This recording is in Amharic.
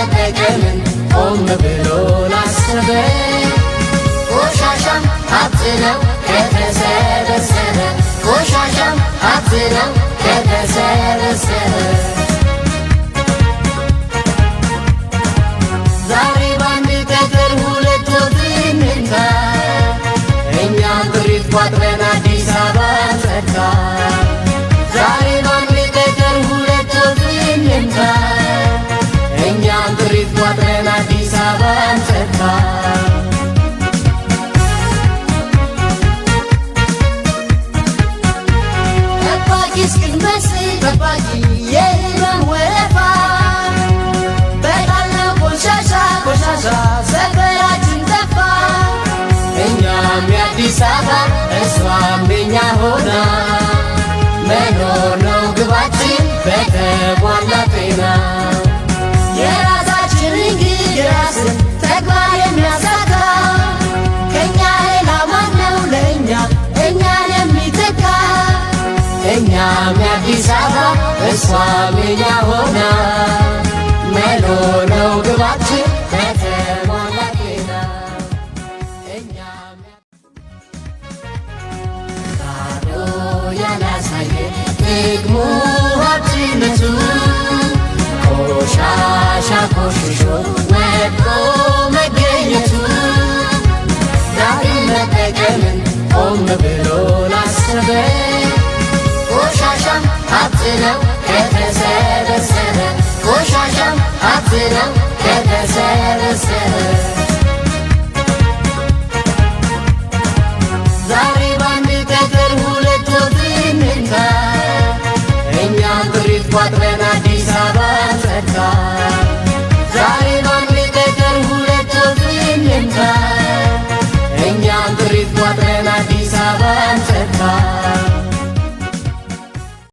መጠቀምን ቆም ብሎ ላሰበ ቆሻሻም ሀብት ነው ከተሰበሰበ ቆሻሻም ሀብት ነው ከተሰበሰበ ዛሬ ባንድ ጠጠር ሁለት ወፍ እንንካ እኛም ጥሪት ቋጥረን አዲስ አበባን ጸዳ ዛሬ ባንድ ጠጠር ሁለት ወፍ እንንካ እኛም ጥሪት ቋጥረን አዲስ አበባን ጸዳ ጠባቂ የህመም ወረፋ በጣልነው ቆሻሻ ሰፈራችን ጠፋ እኛም የአዲስ አበባ እሷም የኛ ሆና መኖር ነው ግባችን በተሟላ ጤና የራሳችን እንግዲህ የራስን ተግባር የሚያሳካ ከእኛ ሌላ ማነው ለእኛ እኛን የሚተካ እኛም የአዲስ አበባ እሷም የኛ ሆና መኖር ነው ግባችን በተሟላ ጤና እኛም ታዶ ያላሳየ ደግሞ ሀብትነቱ ቆሻሻ ቆሽሾ ወድቆ መገኘቱ ዳግም መጠቀምን ቆም ብሎ ላሰበ ቆሻሻም ሀብት ነው ከተሰበሰበ ቆሻሻም ሀብት ነው ከተሰበሰበ ዛሬ ባንድ ጠጠር ሁለት ወፍ እንንካ እኛም ጥሪት ቋጥረን አዲስ አበባን ጸዳ